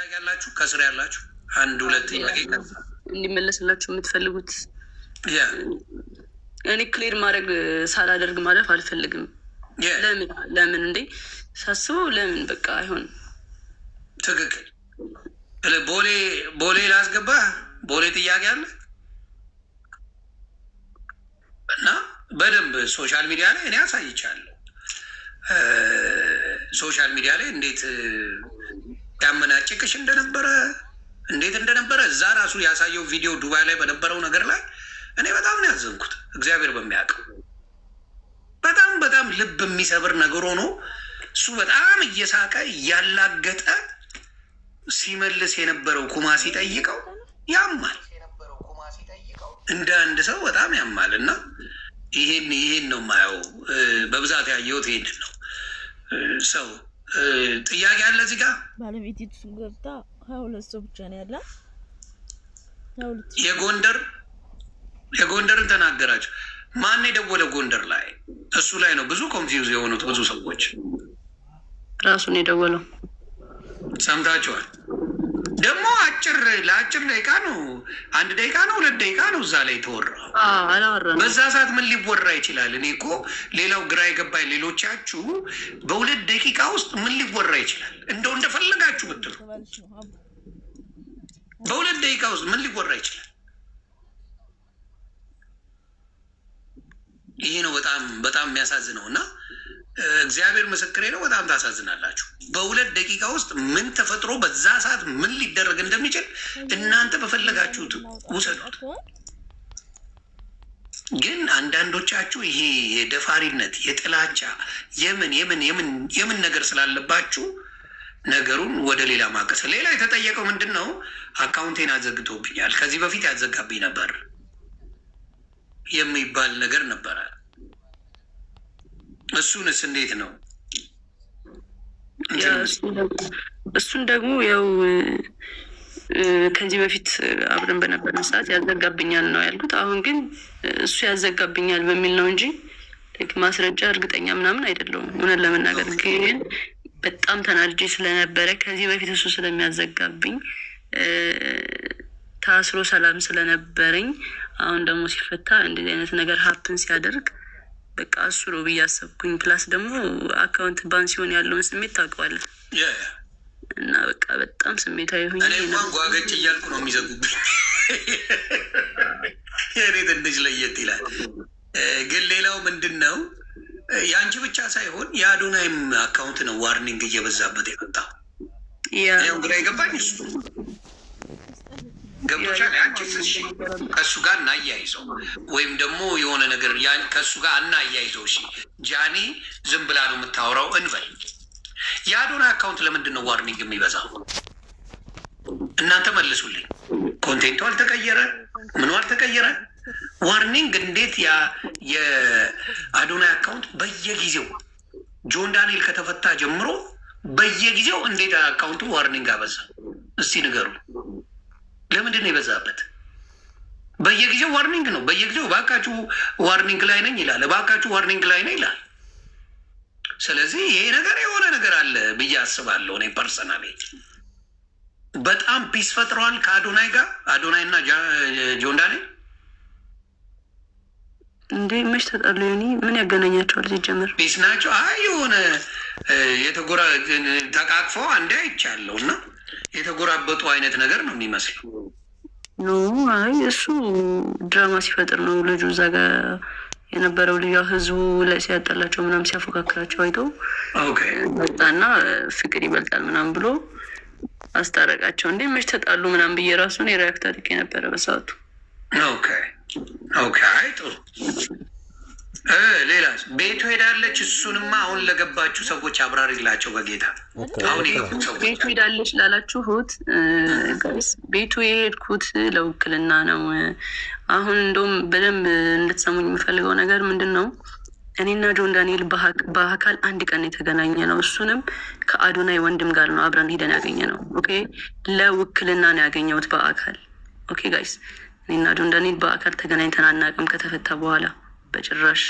ያላችሁ ከስር ያላችሁ አንድ ሁለት ጥያቄ እንዲመለስላችሁ የምትፈልጉት እኔ ክሊር ማድረግ ሳላደርግ ማለፍ አልፈልግም። ለምን እንዴ ሳስበው ለምን በቃ አይሆንም። ትክክል። ቦሌ ላስገባ ቦሌ ጥያቄ አለ እና በደንብ ሶሻል ሚዲያ ላይ እኔ አሳይቻለሁ። ሶሻል ሚዲያ ላይ እንዴት ያመናጭቅሽ እንዴት እንደነበረ እዛ ራሱ ያሳየው ቪዲዮ ዱባይ ላይ በነበረው ነገር ላይ እኔ በጣም ነው ያዘንኩት። እግዚአብሔር በሚያውቀው በጣም ልብ የሚሰብር ነገር ሆኖ እሱ በጣም እየሳቀ እያላገጠ ሲመልስ የነበረው ኩማ ሲጠይቀው ያማል፣ እንደ አንድ ሰው በጣም ያማል። እና ይሄን ነው የማየው በብዛት ያየሁት ይሄንን ነው። ሰው ጥያቄ አለ እዚህ ጋር ባለቤቲቱ ገብታ 22 ሰው ብቻ ነው ያላት። የጎንደርን ተናገራቸው። ማን የደወለ ጎንደር ላይ? እሱ ላይ ነው ብዙ ኮንፊውዝ የሆኑት ብዙ ሰዎች። ራሱን የደወለው ሰምታችኋል። ደግሞ ለአጭር ደቂቃ ነው፣ 1 ደቂቃ ነው 2 ደቂቃ ነው እዛ ላይ ተወራ። በዛ ሰዓት ምን ሊወራ ይችላል? እኔ እኮ ሌላው ግራ የገባኝ ሌሎቻችሁ በ2 ደቂቃ ውስጥ ምን ሊወራ ይችላል? እንደው እንደፈለጋችሁ ብትሉ በ2 ደቂቃ ውስጥ ምን ሊወራ ይችላል? ይሄ ነው በጣም የሚያሳዝነው። እና እግዚአብሔር ምስክሬ ነው፣ በጣም ታሳዝናላችሁ። በ2 ደቂቃ ውስጥ ምን ተፈጥሮ በዛ ሰዓት ምን ሊደረግ እንደሚችል እናንተ በፈለጋችሁት ውሰዱት። ግን አንዳንዶቻችሁ ይሄ የደፋሪነት የጥላቻ የምን ነገር ስላለባችሁ ነገሩን ወደ ሌላ ማቀስ። ሌላ የተጠየቀው ምንድን ነው? አካውንቴን አዘግቶብኛል፣ ከዚህ በፊት ያዘጋብኝ ነበር የሚባል ነገር ነበረ። እሱንስ እንዴት ነው? እሱን ደግሞ ያው ከዚህ በፊት አብረን በነበርን ሰዓት ያዘጋብኛል ነው ያልኩት። አሁን ግን እሱ ያዘጋብኛል በሚል ነው እንጂ ማስረጃ እርግጠኛ ምናምን አይደለሁም። እውነት ለመናገር ግን በጣም ተናድጄ ስለነበረ ከዚህ በፊት እሱ ስለሚያዘጋብኝ ታስሮ ሰላም ስለነበረኝ አሁን ደግሞ ሲፈታ እንደዚህ አይነት ነገር ሀፕን ሲያደርግ በቃ እሱ ነው ብዬ አሰብኩኝ። ፕላስ ደግሞ አካውንት ባን ሲሆን ያለውን ስሜት ታውቀዋለህ። እና በቃ በጣም ስሜታዊ ሆኜ እኔ እንኳን ጓገጭ እያልኩ ነው የሚዘጉብኝ። የእኔ ትንሽ ለየት ይላል። ግን ሌላው ምንድን ነው የአንቺ ብቻ ሳይሆን የአዶናይም አካውንት ነው ዋርኒንግ እየበዛበት የመጣው። ግራ የገባኝ እሱ ገብቶሻል። አንቺስ እሺ ከእሱ ጋር እናያይዘው ወይም ደግሞ የሆነ ነገር ከእሱ ጋር እናያይዘው። እሺ ጃኒ ዝም ብላ ነው የምታወራው እንበል። የአዶናይ አካውንት ለምንድን ነው ዋርኒንግ የሚበዛው? እናንተ መልሱልኝ። ኮንቴንቱ አልተቀየረ፣ ምኑ አልተቀየረ። ዋርኒንግ እንዴት የአዶናይ አካውንት በየጊዜው ጆን ዳንኤል ከተፈታ ጀምሮ በየጊዜው እንዴት አካውንቱ ዋርኒንግ አበዛ? እስቲ ንገሩ። ለምንድን ነው የበዛበት? በየጊዜው ዋርኒንግ ነው። በየጊዜው እባካችሁ ዋርኒንግ ላይ ነኝ ይላል፣ እባካችሁ ዋርኒንግ ላይ ነኝ ይላል። ስለዚህ ይሄ ነገር የሆነ ነገር አለ ብዬ አስባለሁ። እኔ ፐርሰናሊ በጣም ፒስ ፈጥረዋል ከአዶናይ ጋር። አዶናይ እና ጆን ዳንኤል እንዴ መች ተጣሉ? ምን ያገናኛቸዋል? ሲጀምር ፒስ ናቸው። የሆነ ተቃቅፈው አንዴ አይቻለሁ እና የተጎራበጡ አይነት ነገር ነው የሚመስለው። ኖ እሱ ድራማ ሲፈጥር ነው። ልጁ እዛ ጋር የነበረው ልዩ ህዝቡ ላይ ሲያጠላቸው ምናምን ሲያፎካክራቸው አይቶ መጣና ፍቅር ይበልጣል ምናምን ብሎ አስታረቃቸው። እንዴ መች ተጣሉ ምናምን ብዬ ራሱን የሪያክት አድርጌ ነበረ በሰዓቱ። ጥሩ። ሌላ ቤቱ ሄዳለች። እሱንማ አሁን ለገባችሁ ሰዎች አብራሪላቸው በጌታ። አሁን ቤቱ ሄዳለች ላላችሁት ቤቱ የሄድኩት ለውክልና ነው። አሁን እንደውም በደንብ እንድትሰሙኝ የምፈልገው ነገር ምንድን ነው፣ እኔና ጆን ዳንኤል በአካል 1 ቀን የተገናኘ ነው። እሱንም ከአዶናይ ወንድም ጋር ነው አብረን ሄደን ያገኘ ነው። ኦኬ ለውክልና ነው ያገኘሁት በአካል። ኦኬ ጋይስ፣ እኔና ጆን ዳንኤል በአካል ተገናኝተን አናውቅም ከተፈታ በኋላ በጭራሽ።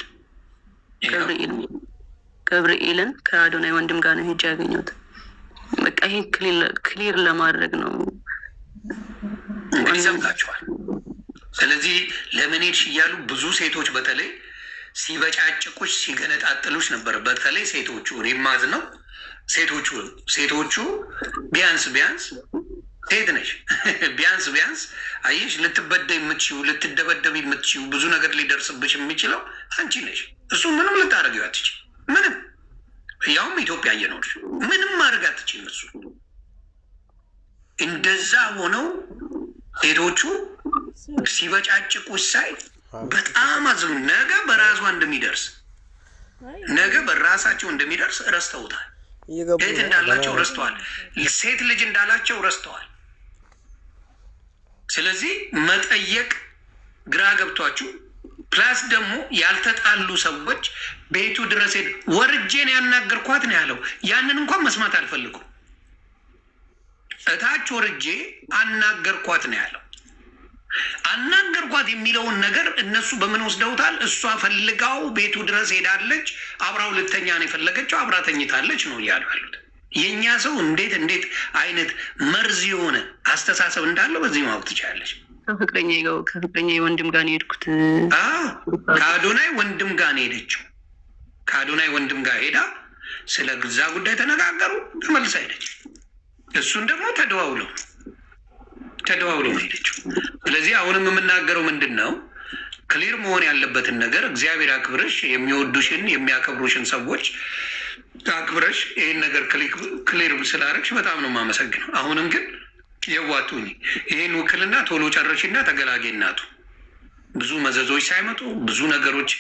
ገብርኤልን ከአዶናይ ወንድም ጋር ነው ሄጄ ያገኘሁት። በቃ ይሄ ክሊር ለማድረግ ነው። እንግዲህ ሰምታችኋል። ስለዚህ ለምን ሄድሽ እያሉ ብዙ ሴቶች በተለይ ሲበጫጭቁሽ ሲገነጣጥሉሽ ነበር። በተለይ ሴቶቹ ሪማዝ ነው ሴቶቹ ቢያንስ ሴት ነሽ ቢያንስ አየሽ ልትበደ የምትችው ልትደበደብ የምትችው ብዙ ነገር ሊደርስብሽ የሚችለው አንቺ ነሽ። እሱ ምንም ልታደርጊው አትችይም። ምንም ያውም ኢትዮጵያ እየኖርሽ ምንም ማድረግ አትችይም። እሱ እንደዛ ሆነው ሴቶቹ ሲበጫጭቁሽ ሳይ በጣም አዝኑ። ነገ በራሷ እንደሚደርስ ነገ በራሳቸው እንደሚደርስ ረስተውታል። ሴት እንዳላቸው ረስተዋል። ሴት ልጅ እንዳላቸው ረስተዋል። ስለዚህ መጠየቅ ግራ ገብቷችሁ ፕላስ ደግሞ ያልተጣሉ ሰዎች ቤቱ ድረስ ሄድ ወርጄን ያናገርኳት ነው ያለው። ያንን እንኳን መስማት አልፈልጉም። እታች ወርጄ አናገርኳት ነው ያለው። አናገርኳት የሚለውን ነገር እነሱ በምን ወስደውታል? እሷ ፈልጋው ቤቱ ድረስ ሄዳለች፣ አብራው ልተኛ ነው የፈለገችው፣ አብራ ተኝታለች ነው እያሉ ያሉት። የእኛ ሰው እንዴት አይነት መርዝ የሆነ አስተሳሰብ እንዳለው በዚህ ማወቅ ትችላለች። ከፍቅረኛ ወንድም ጋር ነው የሄድኩት። ከአዶናይ ወንድም ጋር ነው የሄደችው። ከአዶናይ ወንድም ጋር ሄዳ ስለ ግዛ ጉዳይ ተነጋገሩ፣ ተመልሳ ሄደች። እሱን ደግሞ ተደዋውለው ነው ሄደችው። ስለዚህ አሁንም የምናገረው ምንድን ነው? ክሊር መሆን ያለበትን ነገር እግዚአብሔር አክብረሽ የሚወዱሽን የሚያከብሩሽን ሰዎች አክብረሽ ይህን ነገር ክሊር ስላደረግሽ በጣም ነው የማመሰግነው። አሁንም ግን የዋቱኝ ይህን ውክልና ቶሎ ጨረሽና ተገላጌ እናቱ ብዙ መዘዞች ሳይመጡ ብዙ ነገሮች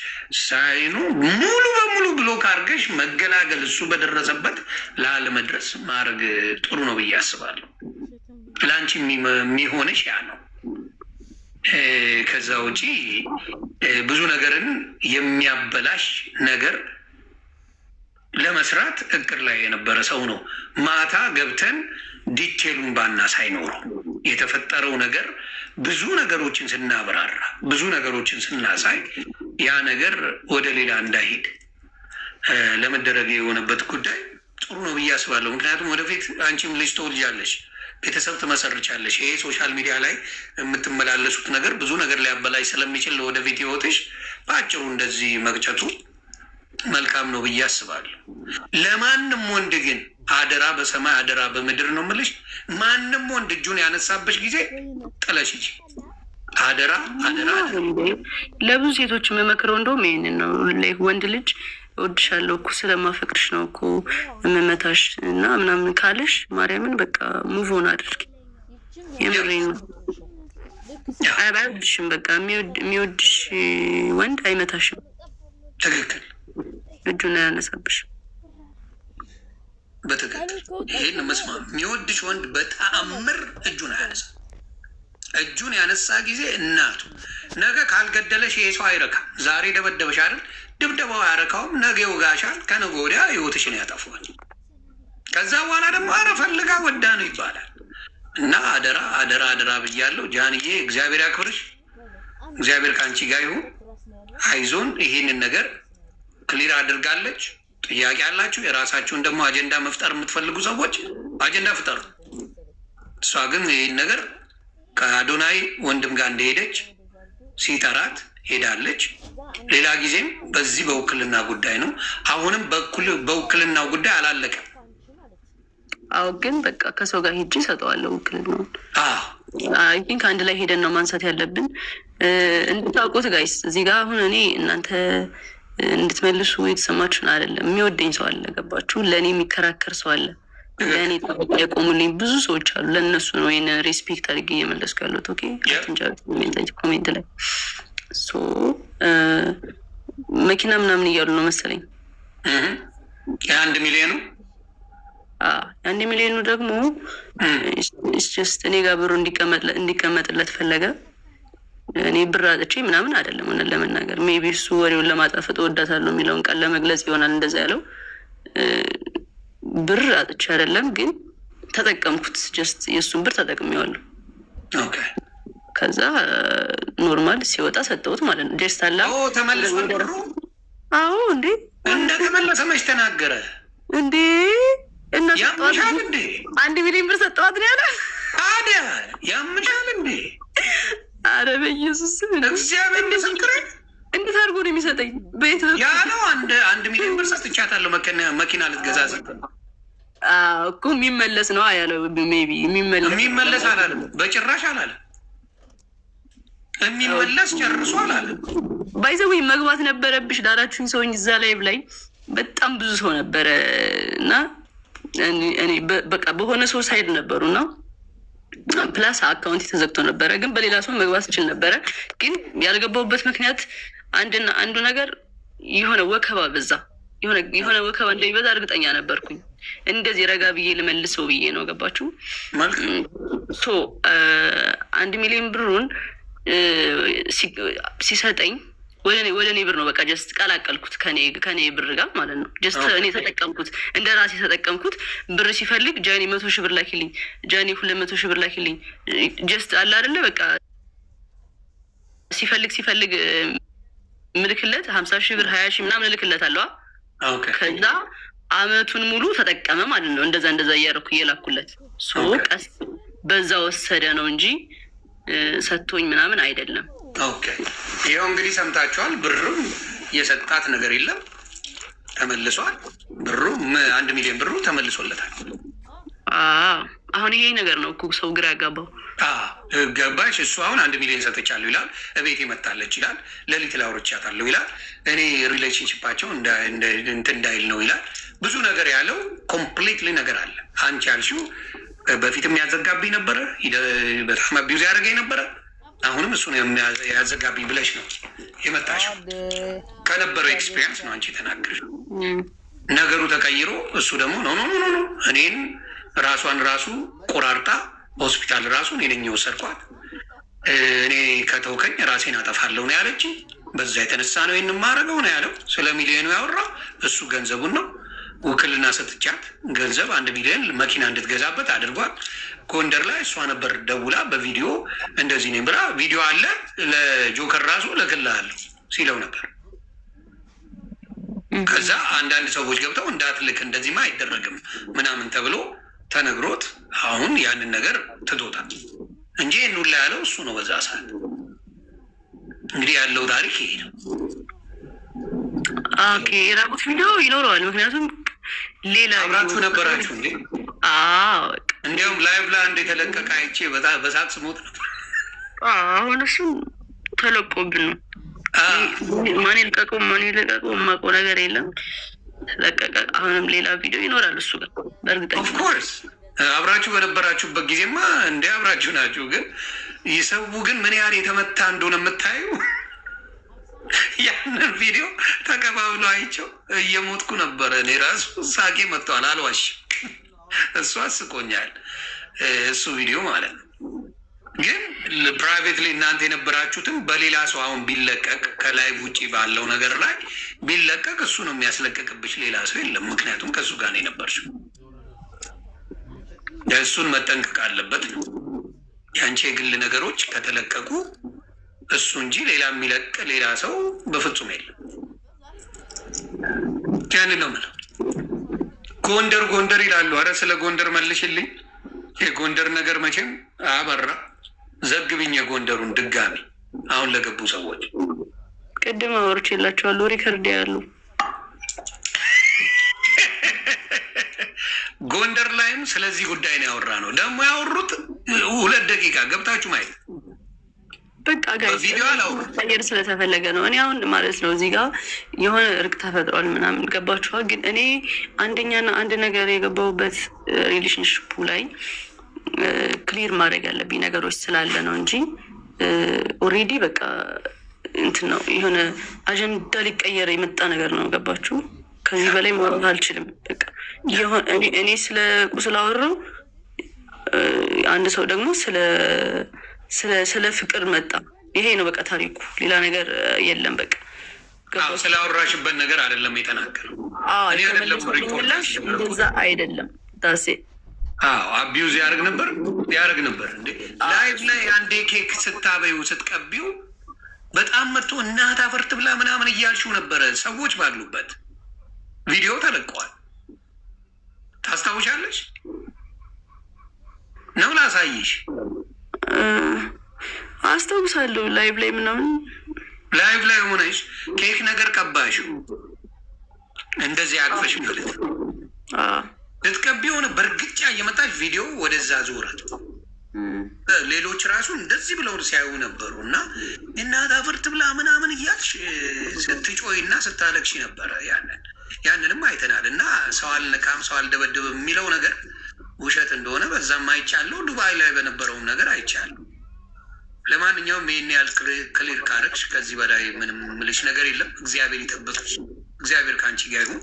ሳይኑ ሙሉ በሙሉ ብሎክ አድርገሽ መገላገል እሱ በደረሰበት ላለመድረስ ማድረግ ጥሩ ነው ብዬ አስባለሁ። ለአንቺ የሚሆንሽ ያ ነው። ከዛ ውጪ ብዙ ነገርን የሚያበላሽ ነገር ለመስራት እቅድ ላይ የነበረ ሰው ነው። ማታ ገብተን ዲቴሉን ባና ሳይኖረው የተፈጠረው ነገር ብዙ ነገሮችን ስናብራራ ብዙ ነገሮችን ስናሳይ ያ ነገር ወደ ሌላ እንዳይሄድ ለመደረግ የሆነበት ጉዳይ ጥሩ ነው ብዬ አስባለሁ። ምክንያቱም ወደፊት አንቺም ልጅ ትወልጃለሽ፣ ቤተሰብ ትመሰርቻለሽ። ይሄ ሶሻል ሚዲያ ላይ የምትመላለሱት ነገር ብዙ ነገር ሊያበላሽ ስለሚችል ወደፊት ህይወትሽ በአጭሩ እንደዚህ መቅጨቱ መልካም ነው ብዬ አስባለሁ። ለማንም ወንድ ግን አደራ በሰማይ አደራ በምድር ነው የምልሽ፣ ማንም ወንድ እጁን ያነሳበሽ ጊዜ ጥለሽ ሂጂ። አደራ። ለብዙ ሴቶች የምመክረው እንደውም ይሄንን ነው። ወንድ ልጅ እወድሻለሁ እኮ ስለማፈቅርሽ ነው እኮ የምመታሽ እና ምናምን ካለሽ ማርያምን በቃ ሙቭ ኦን አድርጊ። የምሬን ነው። አይወድሽም። በቃ የሚወድሽ ወንድ አይመታሽም። ትክክል። እጁን አያነሳብሽም። በትክክል ይሄን መስማ የሚወድሽ ወንድ በተአምር እጁን አያነሳ። እጁን ያነሳ ጊዜ እናቱ ነገ ካልገደለሽ ይሄ ሰው አይረካም። ዛሬ ደበደበሽ አይደል? ድብደባው አያረካውም። ነገ ይወጋሻል። ከነገ ወዲያ ህይወትሽን ያጠፋዋል። ከዛ በኋላ ደግሞ አረ ፈልጋ ወዳ ነው ይባላል። እና አደራ ብያለሁ። ጃንዬ እግዚአብሔር ያክብርሽ። እግዚአብሔር ከአንቺ ጋር ይሁን። አይዞን። ይሄንን ነገር ክሊር አድርጋለች። ጥያቄ ያላችሁ የራሳችሁን ደግሞ አጀንዳ መፍጠር የምትፈልጉ ሰዎች አጀንዳ ፍጠሩ። እሷ ግን ይህን ነገር ከአዶናይ ወንድም ጋር እንደሄደች ሲጠራት ሄዳለች። ሌላ ጊዜም በዚህ በውክልና ጉዳይ ነው። አሁንም በውክልናው ጉዳይ አላለቀም። አዎ፣ ግን በቃ ከሰው ጋር ሄጄ እሰጠዋለሁ ውክልናውን። አይ ቲንክ አንድ ላይ ሄደን ነው ማንሳት ያለብን። እንድታውቁት ጋይስ፣ እዚህ ጋር አሁን እኔ እናንተ እንድትመልሱ የተሰማችሁን አይደለም። የሚወደኝ ሰው አለ፣ ገባችሁ? ለእኔ የሚከራከር ሰው አለ፣ ለእኔ ጠበቃ የቆሙልኝ ብዙ ሰዎች አሉ። ለእነሱ ነው ይህን ሬስፔክት አድርጌ እየመለስኩ ያሉት። ኦኬ፣ ኮሜንት ላይ መኪና ምናምን እያሉ ነው መሰለኝ። የ1 ሚሊዮኑ የ1 ሚሊዮኑ ደግሞ ጀስት እኔ ጋር ብሩ እንዲቀመጥለት ፈለገ። እኔ ብር አጥቼ ምናምን አይደለም። ሆነ ለመናገር ሜቢ እሱ ወሬውን ለማጣፈጥ እወዳታለሁ የሚለውን ቃል ለመግለጽ ይሆናል እንደዛ ያለው። ብር አጥቼ አይደለም፣ ግን ተጠቀምኩት። ጀስት የእሱን ብር ተጠቅሜዋለሁ። ከዛ ኖርማል ሲወጣ ሰጠሁት ማለት ነው። ጀስት አላ ተመለሰ ብሩ። አዎ፣ እንዴ እንደተመለሰ መች ተናገረ እንዴ? እና ያምሻል እንዴ? 1 ሚሊዮን ብር ሰጠዋት ነው ያለ። ታዲያ ያምሻል እንዴ? አረ በኢየሱስ እግዚአብሔር ምስክሬ። እንዴት አድርጎ ነው የሚሰጠኝ? ቤት ያለው 1 ሚሊዮን ብር ሰጥቻታለሁ መኪና ልትገዛ ስትል እኮ የሚመለስ ነው ያለው። ሜቢ የሚመለስ አላለም፣ በጭራሽ አላለም። የሚመለስ ጨርሶ አላለም። ባይዘዌ መግባት ነበረብሽ ላላችሁኝ ሰውኝ እዛ ላይ በጣም ብዙ ሰው ነበረ እና እኔ በቃ በሆነ ሰው ሳይድ ነበሩ እና ፕላስ አካውንት ተዘግቶ ነበረ። ግን በሌላ ሰው መግባት ይችል ነበረ። ግን ያልገባሁበት ምክንያት አንዱ ነገር የሆነ ወከባ በዛ። የሆነ ወከባ እንደሚበዛ እርግጠኛ ነበርኩኝ። እንደዚህ ረጋ ብዬ ልመልሰው ብዬ ነው። ገባችሁ? 1 ሚሊዮን ብሩን ሲሰጠኝ ወደ እኔ ብር ነው በቃ ጀስት ቀላቀልኩት ከኔ ብር ጋር ማለት ነው። ጀስት እኔ ተጠቀምኩት፣ እንደ ራሴ ተጠቀምኩት። ብር ሲፈልግ ጃኒ 100 ሺህ ብር ላኪልኝ፣ ጃኒ 200 ሺህ ብር ላኪልኝ። ጀስት አለ አይደለ በቃ ሲፈልግ ምልክለት 50 ሺህ ብር 20 ሺህ ምናምን እልክለት አለዋ። ከዛ አመቱን ሙሉ ተጠቀመ ማለት ነው። እንደዛ እያደረኩ እየላኩለት ቀስ በዛ ወሰደ ነው እንጂ ሰጥቶኝ ምናምን አይደለም። ኦኬ ይኸው እንግዲህ ሰምታችኋል። ብሩም የሰጣት ነገር የለም፣ ተመልሷል። ብሩ 1 ሚሊዮን ብሩ ተመልሶለታል። አሁን ይሄ ነገር ነው እኮ ሰው ግራ ያጋባው። ገባሽ? እሱ አሁን 1 ሚሊዮን ሰጥቻለሁ ይላል፣ እቤት መጣለች ይላል፣ ሌሊት ላይ አውርቻታለሁ ይላል፣ እኔ ሪሌሽንሽፓቸው እንትን እንዳይል ነው ይላል። ብዙ ነገር ያለው ኮምፕሊትሊ ነገር አለ። አንቺ ያልሽው በፊትም ያዘጋብኝ ነበረ፣ በጣም አቢዩዝ ያደረገኝ ነበረ። አሁንም እሱን ያዘጋብኝ ብለሽ ነው የመጣሽው። ከነበረው ኤክስፔሪንስ ነው አንቺ የተናገርሽ። ነገሩ ተቀይሮ እሱ ደግሞ ኖ እኔን ራሷን ራሱ ቆራርጣ ሆስፒታል ራሱ እኔ ነኝ የወሰድኳት፣ እኔ ከተውከኝ ራሴን አጠፋለሁ ነው ያለች። በዛ የተነሳ ነው ይህን ማድረገው ነው ያለው። ስለ ሚሊዮኑ ያወራው እሱ ገንዘቡን ነው። ውክልና ሰጥቻት ገንዘብ 1 ሚሊዮን መኪና እንድትገዛበት አድርጓል። ጎንደር ላይ እሷ ነበር ደውላ በቪዲዮ እንደዚህ ነኝ ብላ ቪዲዮ አለ ለጆከር ራሱ እልክልሃለሁ ሲለው ነበር። ከዛ አንዳንድ ሰዎች ገብተው እንዳትልክ እንደዚህማ አይደረግም ምናምን ተብሎ ተነግሮት አሁን ያንን ነገር ትቶታል እንጂ ሁላ ያለው እሱ ነው በዛ ሰዓት። እንግዲህ ያለው ታሪክ ይሄ ነው። ኦኬ የራቁት ቪዲዮ ይኖረዋል። ምክንያቱም ሌላ አብራችሁ ነበራችሁ እንዴ? እንዲያውም ላይቭ ላይ አንድ የተለቀቀ አይቼ በሳቅ ስሞት ነበር። አሁን እሱ ተለቆብን ነው። ማን ይልቀቀው ማን ይልቀቀው የማውቀው ነገር የለም። ለቀቀ። አሁንም ሌላ ቪዲዮ ይኖራል እሱ ጋር በእርግጠኛ። ኦፍኮርስ አብራችሁ በነበራችሁበት ጊዜማ እንደ አብራችሁ ናችሁ። ግን ይሰው ግን ምን ያህል የተመታ እንደሆነ የምታዩ ያንን ቪዲዮ ተቀባብሎ አይቼው እየሞትኩ ነበረ። እኔ ራሱ ሳቄ መጥተዋል፣ አልዋሽም። እሱ አስቆኛል እሱ ቪዲዮ ማለት ነው። ግን ፕራይቬትሊ እናንተ የነበራችሁትም በሌላ ሰው አሁን ቢለቀቅ ከላይቭ ውጭ ባለው ነገር ላይ ቢለቀቅ እሱ ነው የሚያስለቀቅብሽ፣ ሌላ ሰው የለም። ምክንያቱም ከእሱ ጋር ነው የነበርሽው። እሱን መጠንቀቅ አለበት ነው። የአንቺ የግል ነገሮች ከተለቀቁ እሱ እንጂ ሌላ የሚለቅ ሌላ ሰው በፍጹም የለም። ያንን ነው የምለው። ጎንደር ይላሉ። አረ ስለ ጎንደር መልሽልኝ። የጎንደር ነገር መቼም አበራ። ዘግብኝ የጎንደሩን ድጋሚ አሁን ለገቡ ሰዎች ቅድም አወርቼላቸዋለሁ። ሪከርድ ያሉ ጎንደር ላይም ስለዚህ ጉዳይ ነው ያወራ ነው። ደግሞ ያወሩት 2 ደቂቃ ገብታችሁ ማየት በቃ ጋር ስለተፈለገ ነው። እኔ አሁን ማለት ነው እዚህ ጋር የሆነ እርቅ ተፈጥሯል ምናምን ገባችኋል። ግን እኔ አንደኛና አንድ ነገር የገባሁበት ሪሌሽንሽፑ ላይ ክሊር ማድረግ ያለብኝ ነገሮች ስላለ ነው እንጂ ኦልሬዲ በቃ እንትን ነው የሆነ አጀንዳ ሊቀየር የመጣ ነገር ነው። ገባችሁ? ከዚህ በላይ ማውራት አልችልም። በቃ እኔ ስለ ቁስል አወራሁ፣ አንድ ሰው ደግሞ ስለ ፍቅር መጣ። ይሄ ነው በቃ ታሪኩ፣ ሌላ ነገር የለም። በቃ ስላወራሽበት ነገር አይደለም የተናገረው። እንደዛ አይደለም ዳሴ አቢዩዝ ያደርግ ነበር እንዴ ላይቭ ላይ አንዴ ኬክ ስታበዩ ስትቀቢው በጣም መጥቶ እናት አፈርት ብላ ምናምን እያልሽው ነበረ። ሰዎች ባሉበት ቪዲዮ ተለቀዋል። ታስታውሻለሽ? ነው ላሳይሽ። አስታውሳለሁ። ላይቭ ላይ ምናምን ላይቭ ላይ ሆነሽ ኬክ ነገር ቀባሽው እንደዚህ አቅፈሽ ማለት ነው። ልትቀቢ ሆነ በእርግጫ እየመጣሽ ቪዲዮ ወደዛ ዞረት። ሌሎች ራሱ እንደዚህ ብለው ሲያዩ ነበሩ እና እናት አፍርት ብላ ምናምን እያልሽ ስትጮይ እና ስታለቅሽ ነበረ። ያንንም አይተናል እና ሰው አልነካም ሰው አልደበድብም የሚለው ነገር ውሸት እንደሆነ በዛም አይቻለሁ። ዱባይ ላይ በነበረውም ነገር አይቻለሁ። ለማንኛውም ይህን ያህል ክሊር ካረግሽ ከዚህ በላይ ምንም ምልሽ ነገር የለም። እግዚአብሔር ይጠብቅሽ። እግዚአብሔር ከአንቺ ጋር ይሁን።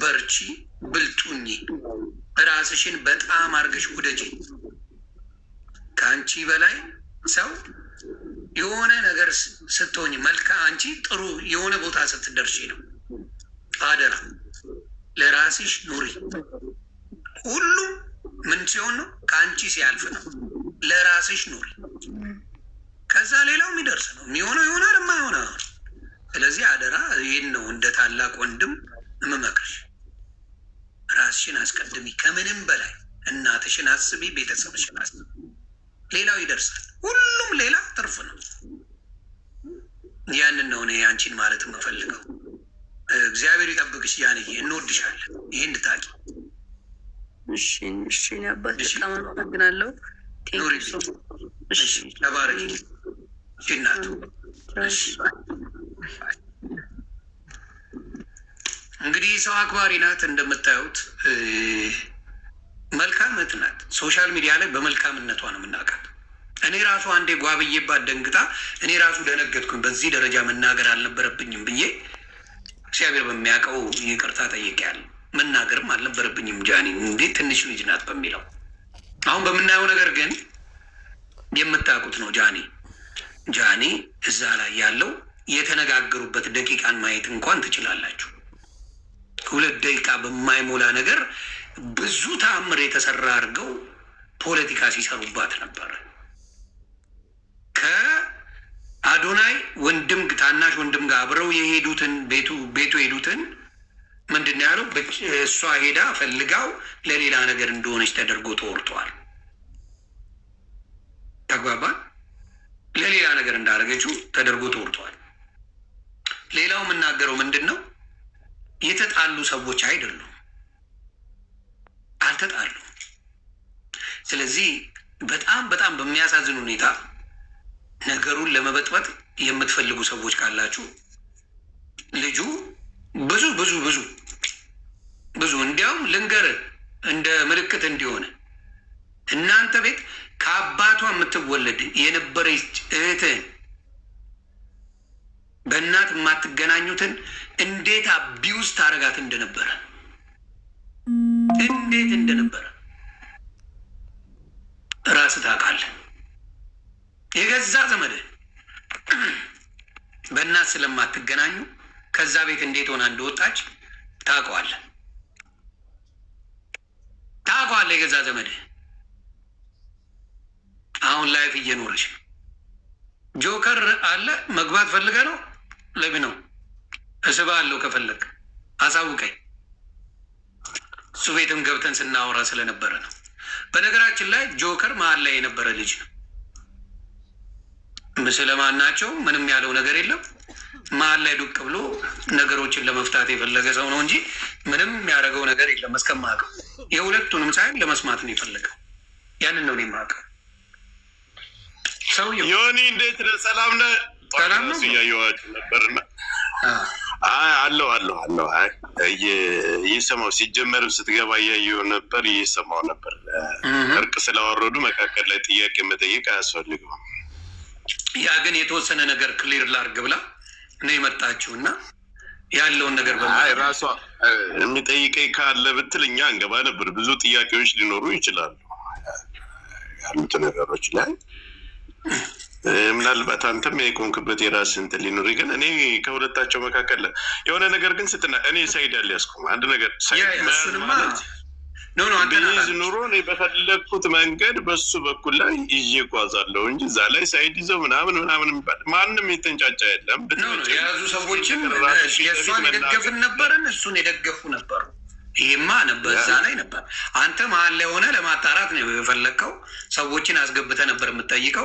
በርቺ፣ ብልጡኝ፣ ራስሽን በጣም አርገሽ ውደጂ። ከአንቺ በላይ ሰው የሆነ ነገር ስትሆኝ መልካ አንቺ ጥሩ የሆነ ቦታ ስትደርሺ ነው። አደራ ለራስሽ ኑሪ። ሁሉም ምን ሲሆን ነው? ከአንቺ ሲያልፍ ነው። ለራስሽ ኑሪ። ከዛ ሌላው የሚደርስ ነው። የሚሆነው ይሆናል፣ የማይሆነ። ስለዚህ አደራ ይህን ነው እንደ ታላቅ ወንድም የምመክርሽ። ራስሽን አስቀድሚ። ከምንም በላይ እናትሽን አስቢ፣ ቤተሰብሽን አስቢ። ሌላው ይደርሳል። ሁሉም ሌላ ትርፍ ነው። ያንን ነው እኔ አንቺን ማለት የምፈልገው። እግዚአብሔር ይጠብቅሽ ጃንዬ፣ እንወድሻለን። ይሄ እንድታቂ። እሺ አባት በጣም አመሰግናለሁ። ኑሪ። ተባረኪ እናቱ። እንግዲህ ሰው አክባሪ ናት እንደምታዩት፣ መልካም እህት ናት። ሶሻል ሚዲያ ላይ በመልካምነቷ ነው የምናውቃት። እኔ ራሱ አንዴ ጓብዬባት ደንግጣ እኔ ራሱ ደነገጥኩኝ። በዚህ ደረጃ መናገር አልነበረብኝም ብዬ እግዚአብሔር በሚያውቀው ይቅርታ ጠይቄያለሁ። መናገርም አልነበረብኝም። ጃኒ እንዴት ትንሽ ልጅ ናት በሚለው አሁን በምናየው ነገር ግን የምታውቁት ነው። ጃኒ እዛ ላይ ያለው የተነጋገሩበት ደቂቃን ማየት እንኳን ትችላላችሁ። 2 ደቂቃ በማይሞላ ነገር ብዙ ተአምር የተሰራ አድርገው ፖለቲካ ሲሰሩባት ነበረ። ከአዶናይ ወንድም ታናሽ ወንድም ጋር አብረው የሄዱትን ቤቱ ሄዱትን ምንድን ነው ያለው? እሷ ሄዳ ፈልጋው ለሌላ ነገር እንደሆነች ተደርጎ ተወርቷል። ተግባባን? ለሌላ ነገር እንዳደረገችው ተደርጎ ተወርቷል። ሌላው የምናገረው ምንድን ነው? የተጣሉ ሰዎች አይደሉም፣ አልተጣሉ። ስለዚህ በጣም በሚያሳዝን ሁኔታ ነገሩን ለመበጥበጥ የምትፈልጉ ሰዎች ካላችሁ ልጁ ብዙ እንዲያውም ልንገር እንደ ምልክት እንዲሆነ እናንተ ቤት ከአባቷ የምትወለድ የነበረች እህትህን በእናት የማትገናኙትን እንዴት አቢውስ ታረጋት እንደነበረ ራስህ ታውቃለህ። የገዛ ዘመድህ በእናት ስለማትገናኙ ከዛ ቤት እንዴት ሆና እንደወጣች ታውቀዋለህ። የገዛ ዘመድህ አሁን ላይፍ እየኖረች ነው። ጆከር አለ መግባት ፈልገ ነው ለብ ነው እስባ አለው ከፈለግ አሳውቀኝ። እሱ ቤትም ገብተን ስናወራ ስለነበረ ነው። በነገራችን ላይ ጆከር መሀል ላይ የነበረ ልጅ ነው። ስለማናቸው ምንም ያለው ነገር የለም። መሀል ላይ ዱቅ ብሎ ነገሮችን ለመፍታት የፈለገ ሰው ነው እንጂ ምንም ያደረገው ነገር የለም። እስከማውቀው የሁለቱንም ሳይሆን ለመስማት ነው የፈለገው። ያንን ነው የማውቀው። ሰውዬው ዮኒ እንዴት ነህ? ሰላም ነህ? ሰላም ነው። እያየኋችሁ ነበርና አለው እየሰማሁ ሲጀመርም ስትገባ እያየሁ ነበር፣ እየሰማሁ ነበር። እርቅ ስላወረዱ መካከል ላይ ጥያቄ መጠየቅ አያስፈልገውም። ያ ግን የተወሰነ ነገር ክሊር ላርግ ብላ ነው የመጣችው እና ያለውን ነገር ራሷ የሚጠይቀኝ ካለ ብትል እኛ እንገባ ነበር። ብዙ ጥያቄዎች ሊኖሩ ይችላሉ ያሉት ነገሮች ላይ ምናልባት አንተም የቆንክበት የራስህ እንትን ሊኖር ግን እኔ ከሁለታቸው መካከል የሆነ ነገር ግን ስትና እኔ ሳይድ ያልያዝኩም አንድ ነገር ሳይድ ማለት ቢይዝ ኑሮ እኔ በፈለግኩት መንገድ በሱ በኩል ላይ ይዤ እጓዛለሁ እንጂ እዛ ላይ ሳይድ ይዘው ምናምን የሚባል ማንም የተንጫጫ የለም። የያዙ ሰዎችም የእሷን የደገፍን ነበርን፣ እሱን የደገፉ ነበሩ። ይሄማ ነበር እዛ ላይ ነበር። አንተ መሀል ላይ ሆነ ለማጣራት ነው የፈለከው። ሰዎችን አስገብተህ ነበር የምትጠይቀው።